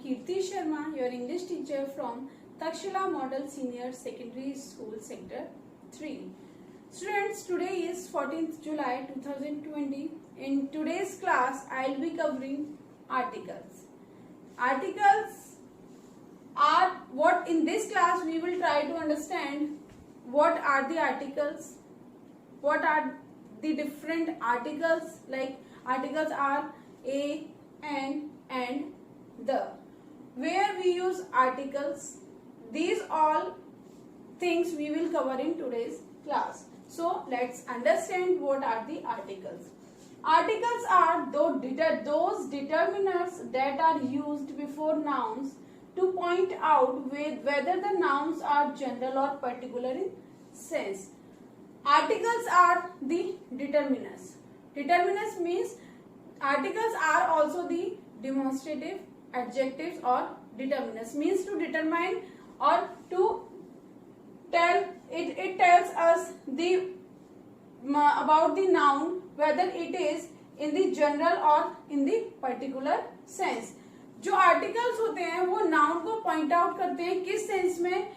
Kirti Sharma, your English teacher from Shila Model Senior Secondary School Sector 3. Students, today is 14th July 2020. In today's class, I will be covering articles. Articles are what in this class we will try to understand what are the articles, what are the different articles, like articles are a, and the. Where we use articles, these all things we will cover in today's class. So let's understand what are the articles. Articles are those determiners that are used before nouns to point out whether the nouns are general or particular in sense. Articles are the determiners. Determiners means articles are also the demonstrative adjectives or determiners, means to determine or to tell it tells us the about the noun whether it is in the general or in the particular sense. जो articles होते हैं वो noun को point out करते हैं किस sense में,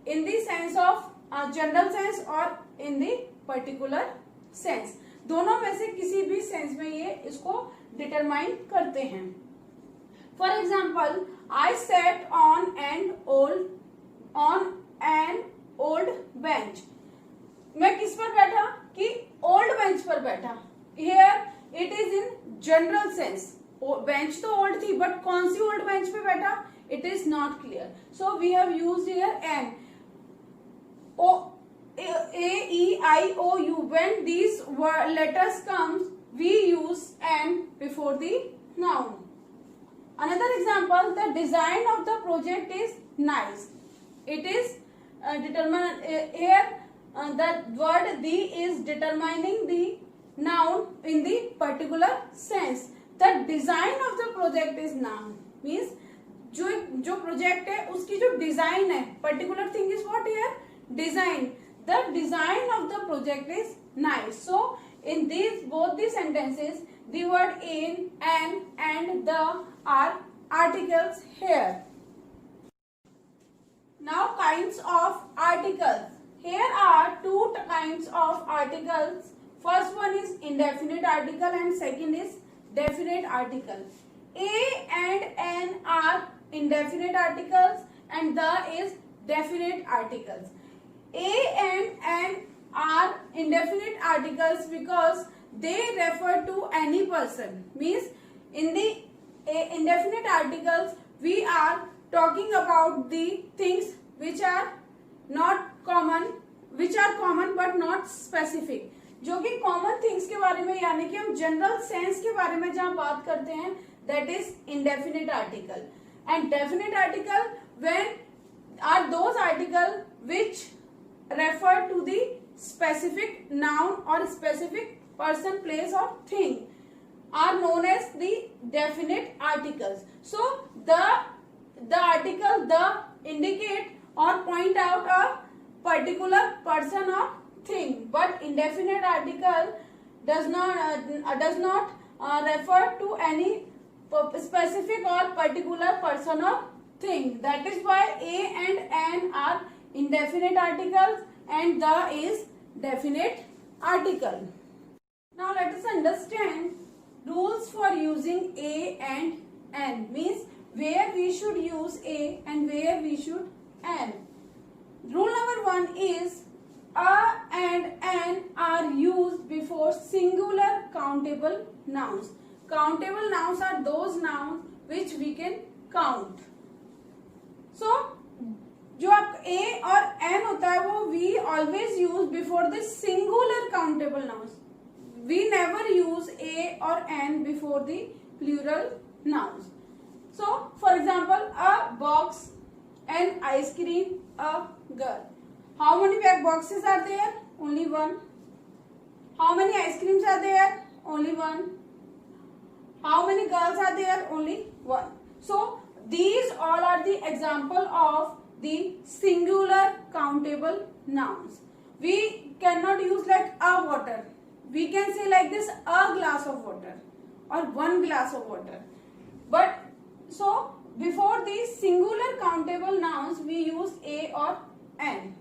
in the sense of general sense और इन द पर्टिकुलर सेंस, दोनों में से किसी भी सेंस में ये इसको डिटरमाइन करते हैं. For example, I set on an old bench. मैं किस पर बैठा कि ओल्ड बेंच पर बैठा. Here it is in general sense. Bench तो ओल्ड थी बट कौन सी ओल्ड बेंच पे बैठा, it is not clear. So we have used here an. A-E-I-O-U. When these letters comes, we use N before the noun. Another example, the design of the project is nice. It is determined here. The word the is determining the noun in the particular sense. The design of the project is noun. Means जो project है उसकी जो design है, particular thing is what here? Design. The design of the project is nice. So in both these sentences, the word in, an, and the are articles here. Now kinds of articles. Here are two kinds of articles. First one is indefinite article and second is definite article. A and N are indefinite articles and the is definite articles. A and N are indefinite articles because they refer to any person. Means in the indefinite articles we are talking about the things which are not common, which are common but not specific. जो कि common things के बारे में, यानी कि हम general sense के बारे में जहाँ बात करते हैं, that is indefinite article. And definite article when are those article which refer to the specific noun or specific person, place or thing are known as the definite articles. So the article the indicate or point out a particular person or thing, but indefinite article does not refer to any specific or particular person or thing. That is why A and N are indefinite articles and the is definite article. Now let us understand rules for using A and N, means where we should use A and where we should N. Rule number 1 is A and N are used before singular countable nouns. Countable nouns are those nouns which we can count. So जो आप A और N होता है वो we always use before the singular countable nouns. We never use A or N before the plural nouns. So for example, a box, an ice cream, a girl. How many bag boxes are there? Only one. How many ice creams are there? Only one. How many girls are there? Only one. So these all are the example of the singular countable nouns. We cannot use like a water. We can say like this, a glass of water or one glass of water. But so before the singular countable nouns we use a or an.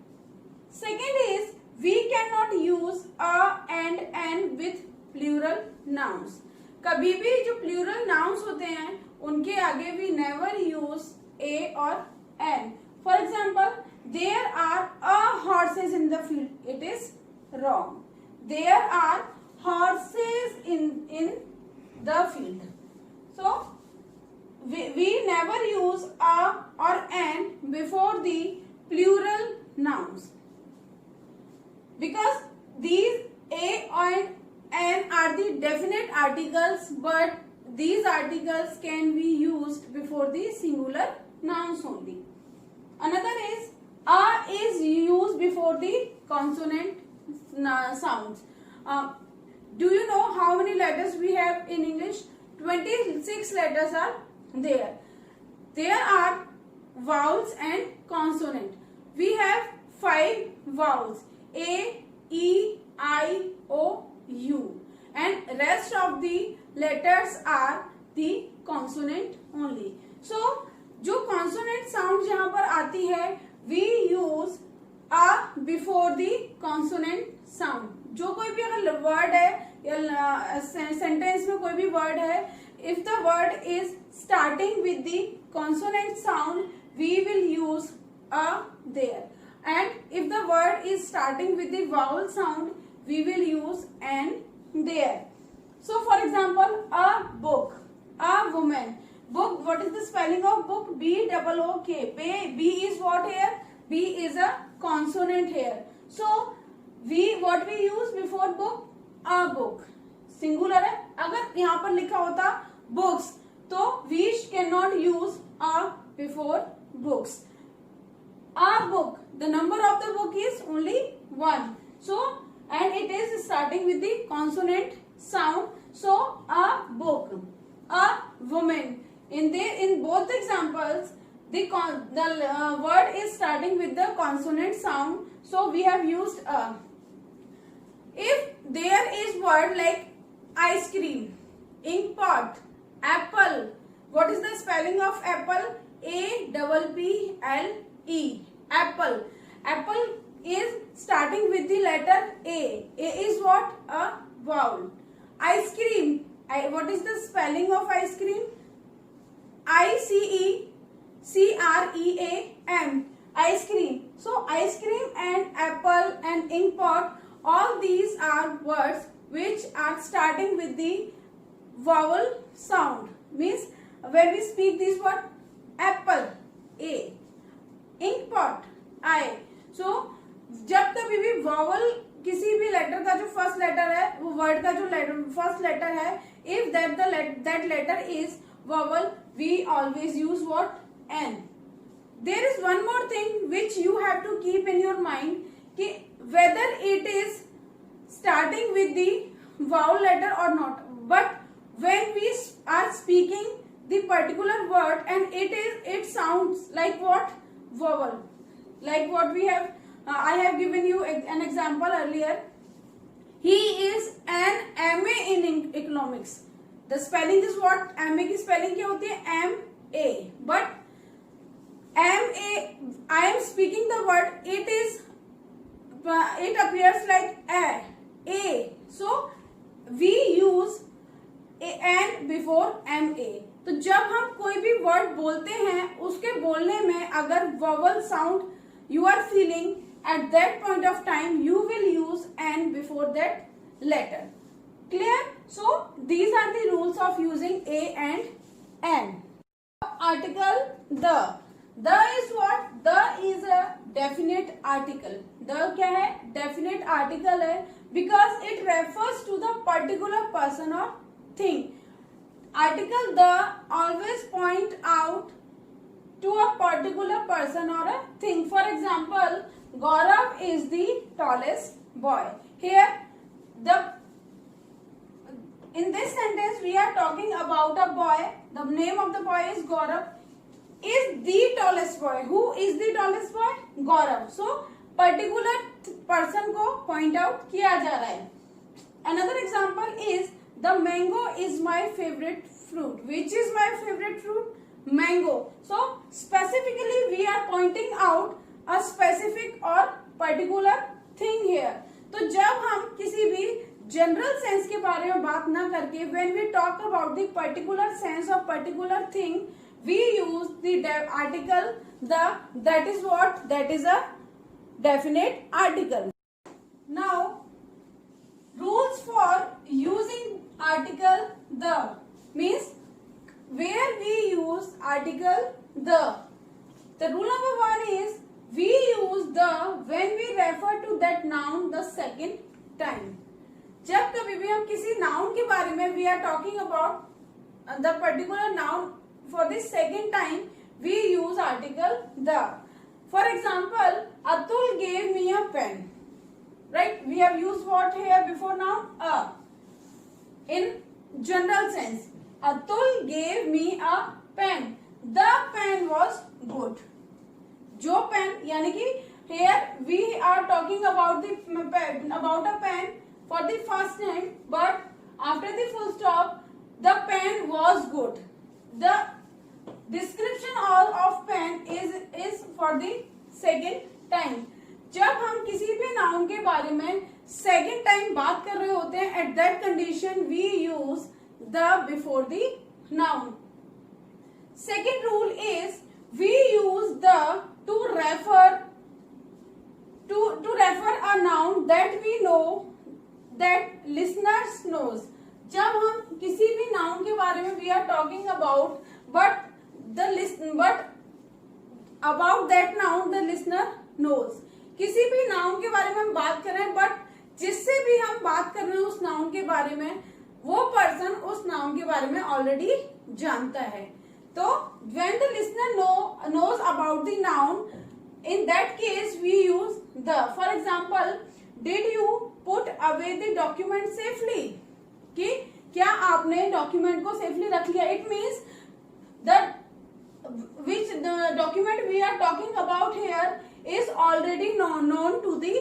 Second is we cannot use a and an with plural nouns. कभी भी जो plural nouns होते हैं उनके आगे we never use a or an. For example, there are horses in the field. It is wrong. There are horses in the field. So we never use a or an before the plural nouns, because these a and an are the definite articles, but these articles can be used before the singular nouns only. Another is a is used before the consonant sounds. Do you know how many letters we have in English? 26 letters are there. There are vowels and consonant. We have 5 vowels: A, E, I, O, U, and rest of the letters are the consonant only. So जो consonant sound जहाँ पर आती है we use a before the consonant sound. जो कोई भी अगर word है या sentence में कोई भी word है, if the word is starting with the consonant sound we will use a there, and if the word is starting with the vowel sound we will use an there. So for example, a book, a woman. Book, what is the spelling of book? B-O-O-K. B is what here? B is a consonant here. So what we use before book? A book. Singular है. अगर यहाँ पर लिखा होता books, तो we cannot use a before books. A book, the number of the book is only 1. So and it is starting with the consonant sound. So a book, a woman. In both examples, the word is starting with the consonant sound. So we have used a. If there is word like ice cream, ink pot, apple, what is the spelling of apple? A-P-P-L-E. Apple. Apple is starting with the letter A. A is what? A vowel. Ice cream. What is the spelling of ice cream? I-C-E-C-R-E-A-M. Ice cream. So ice cream and apple and ink pot, all these are words which are starting with the vowel sound. Means when we speak this word, apple, A, ink pot, I. So जब कभी भी vowel किसी भी letter का जो first letter है वो word का जो फर्स्ट लेटर है, if that letter is vowel, we always use what? N. There is one more thing which you have to keep in your mind, कि whether it is starting with the vowel letter or not. But when we are speaking the particular word and it sounds like what? Vowel. Like what we have, I have given you an example earlier. He is an MA in economics. The spelling is what? MA की spelling क्या होती है? MA. But MA, I am speaking the word. It appears like A. So we use an before MA. तो जब हम कोई भी word बोलते हैं उसके बोलने में अगर vowel sound you are feeling, at that point of time you will use an before that letter. Clear? So these are the rules of using a and an. Article the. The is what? The is a definite article. The क्या है? Definite article है because it refers to the particular person or thing. Article the always point out to a particular person or a thing. For example, Gaurav is the tallest boy. Here, in this sentence, we are talking about a boy. The name of the boy is Gaurav. Is the tallest boy. Who is the tallest boy? Gaurav. So, particular person को point out किया जा रहा है. Another example is the mango is my favorite fruit. Which is my favorite fruit? mango. So specifically we are pointing out a specific or particular thing here. तो जब हम किसी भी जनरल सेंस के बारे में बात ना करके when we talk about the particular sense of particular thing, we use the article the, that is what, that is a definite article. Now rules for using article the means where we use article the. The rule number one is we use the when we refer to that noun the second time. जब कभी भी हम किसी noun के बारे में we are talking about the particular noun for the second time, we use article the. For example, Atul gave me a pen. Right? We have used what here before now? A. In general sense, Atul gave me a pen. The pen was good. जो pen यानी कि here we are talking about the about a pen for the first time, but after the full stop, the pen was good. The description of pen is for the second time. जब हम किसी भी noun के बारे में second time बात कर रहे होते हैं, at that condition we use the before the noun. Second rule is we use the to refer a noun that we know that listeners knows. जब हम किसी भी नाउन के बारे में we are talking about but about that noun the listener knows. किसी भी noun के बारे में हम बात कर रहे हैं बट जिससे भी हम बात कर रहे हैं उस नाउन के बारे में, वो पर्सन उस नाउन के बारे में ऑलरेडी जानता है. तो when the listener knows about the noun, in that case we use the. For example, did you put away the document safely. कि क्या आपने डॉक्यूमेंट को सेफली रख लिया. It means the which the document we are talking about here is already known to the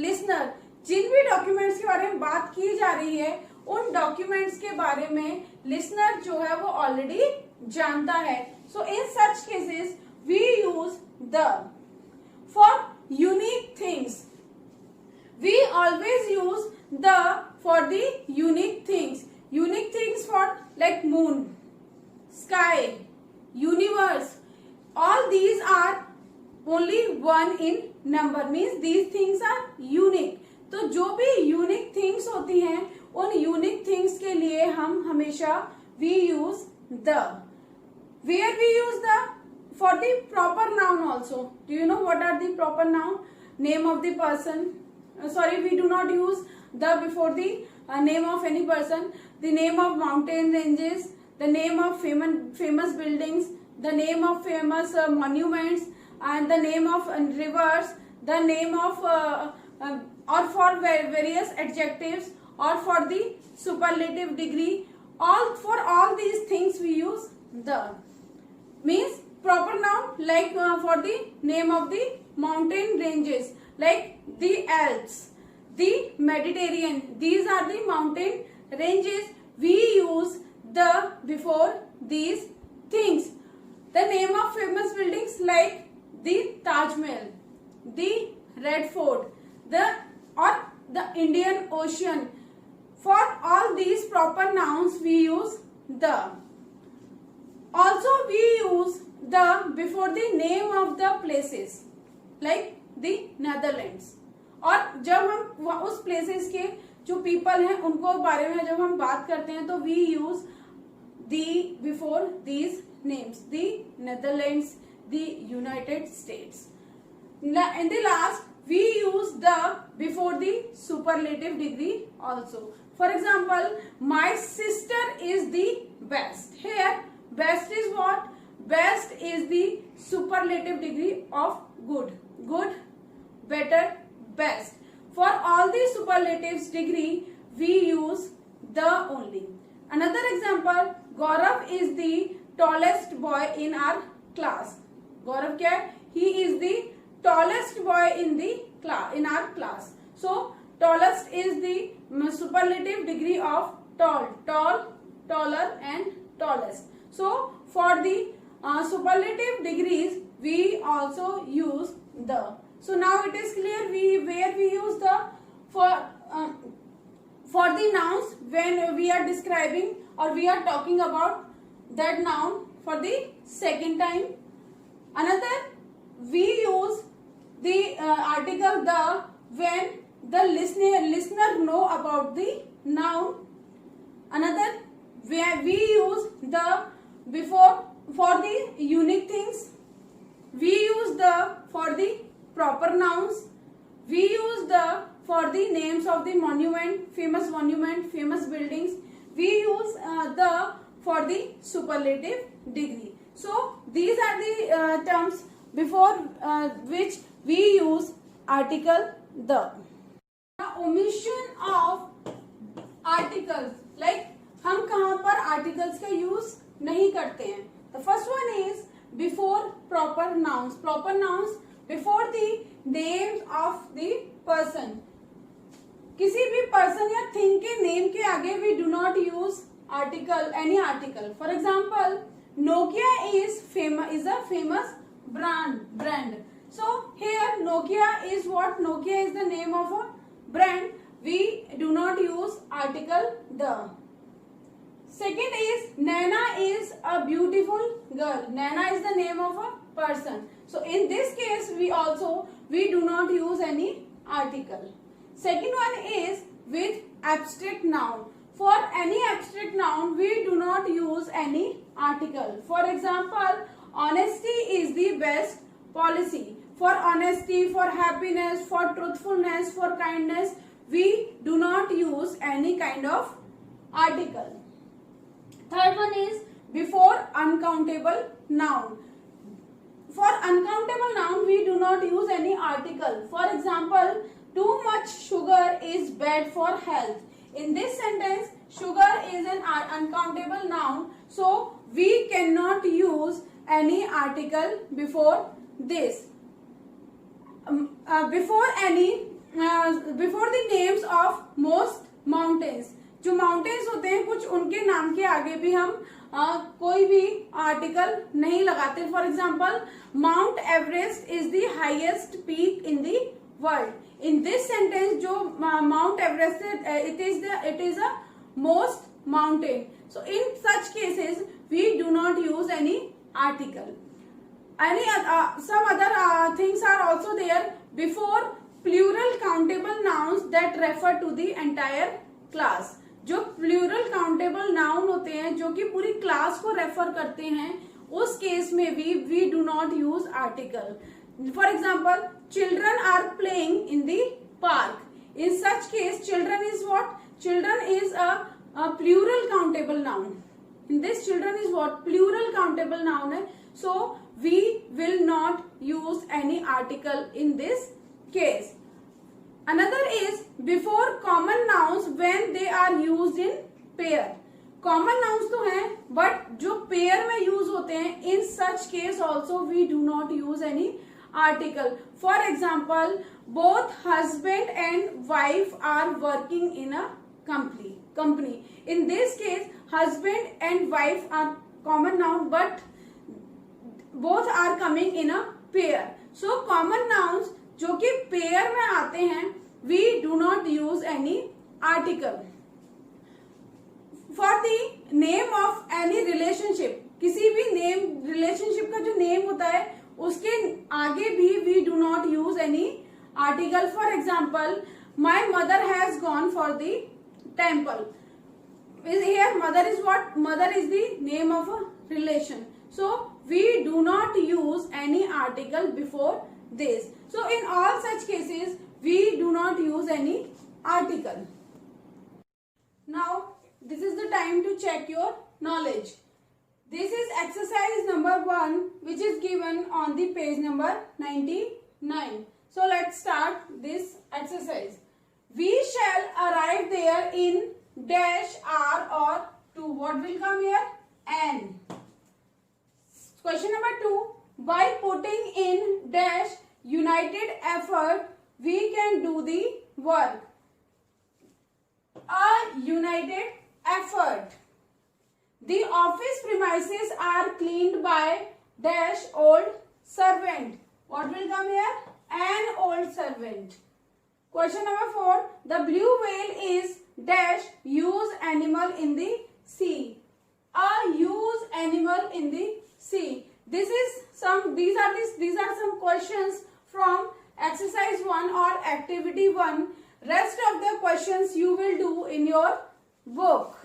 listener. जिन भी documents के बारे में बात की जा रही है उन डॉक्यूमेंट्स के बारे में लिसनर जो है वो ऑलरेडी जानता है. So in such cases we use the. For unique things we always use the for the unique things. Unique things for like moon, sky, universe. All these are only one in number, means these things are unique. तो जो भी unique things होती हैं उन unique things के लिए हम हमेशा we use the. Where we use the? For the proper noun also. Do you know what are the proper noun? Name of the person. Sorry, we do not use the before the name of any person. The name of mountain ranges, the name of famous buildings, the name of famous monuments, and the name of rivers, the name of or for various adjectives, or for the superlative degree. For all these things we use the. Means proper noun like for the name of the mountain ranges, like the Alps, the Mediterranean. These are the mountain ranges. We use the before these things. The name of famous buildings like the Taj Mahal, the Red Fort, the Indian Ocean. For all these proper nouns we use the. Also we use the before the name of the places like the Netherlands. और जब हम उस places के जो people हैं उनको बारे में जब हम बात करते हैं तो we use the before these names, the Netherlands, the United States. In the last we use the before the superlative degree also. For example, my sister is the best. Here best is what? Best is the superlative degree of good. Good, better, best. For all the superlatives degree we use the only. Another example, Gaurav is the tallest boy in our class. Gaurav क्या है? He is the tallest boy in our class. So tallest is the superlative degree of tall, taller and tallest. So for the superlative degrees, we also use the. So now it is clear where we use the for the nouns when we are describing or we are talking about that noun for the second time. Another, we use the article the when the listener know about the noun. Another, where we use the before for the unique things. We use the for the proper nouns. We use the for the names of the monument, famous buildings. We use the for the superlative degree. So these are the terms before which we use article the. Omission of articles, like हम कहाँ पर articles का use नहीं करते हैं. The first one is before proper nouns. Proper nouns before the names of the person. किसी भी person या thing के name के आगे we do not use article, any article. For example, Nokia is a famous brand. So here Nokia is what? Nokia is the name of a brand. We do not use article the. Second is Naina is a beautiful girl. Naina is the name of a person. So in this case we do not use any article. Second one is with abstract noun. For any abstract noun we do not use any article. For example, honesty is the best policy. For honesty, for happiness, for truthfulness, for kindness, we do not use any kind of article. Third one is before uncountable noun. For uncountable noun, we do not use any article. For example, too much sugar is bad for health. In this sentence, sugar is an uncountable noun, so we cannot use any article before this. Before the names of most mountains. जो mountains होते हैं कुछ उनके नाम के आगे भी हम कोई भी आर्टिकल नहीं लगाते. For example, Mount Everest is the highest peak in the world. In this sentence जो Mount Everest it is a most mountain. So in such cases we do not use any article. Some other things are also there before plural countable nouns that refer to the entire class. जो plural countable noun होते हैं जो कि पूरी class को refer करते हैं, उस केस में भी we do not use article. For example, children are playing in the park. In such case children is what? Children is a plural countable noun. In this children is what? Plural countable noun है. So we will not use any article in this case. Another is before common nouns when they are used in pair. Common nouns तो हैं but जो pair में use होते हैं, in such case also we do not use any article. For example, both husband and wife are working in a company. In this case, husband and wife are common noun but both are coming in a pair. So common nouns जो कि pair में आते हैं, we do not use any article. For the name of any relationship, किसी भी name relationship का जो name होता है उसके आगे भी we do not use any article. For example, my mother has gone for the temple. Here mother is what? Mother is the name of a relation. So we do not use any article before this. So in all such cases we do not use any article. Now this is the time to check your knowledge. This is exercise number 1 which is given on the page number 99. So let's start this exercise. We shall arrive there in dash hour or 2. What will come here? N. Question number 2. By putting in dash united effort, we can do the work. A united effort. The office premises are cleaned by dash old servant. What will come here? An old servant. Question number 4. The blue whale is dash used animal in the sea. A used animal in the sea. These are some questions from exercise 1 or activity 1. Rest of the questions you will do in your book.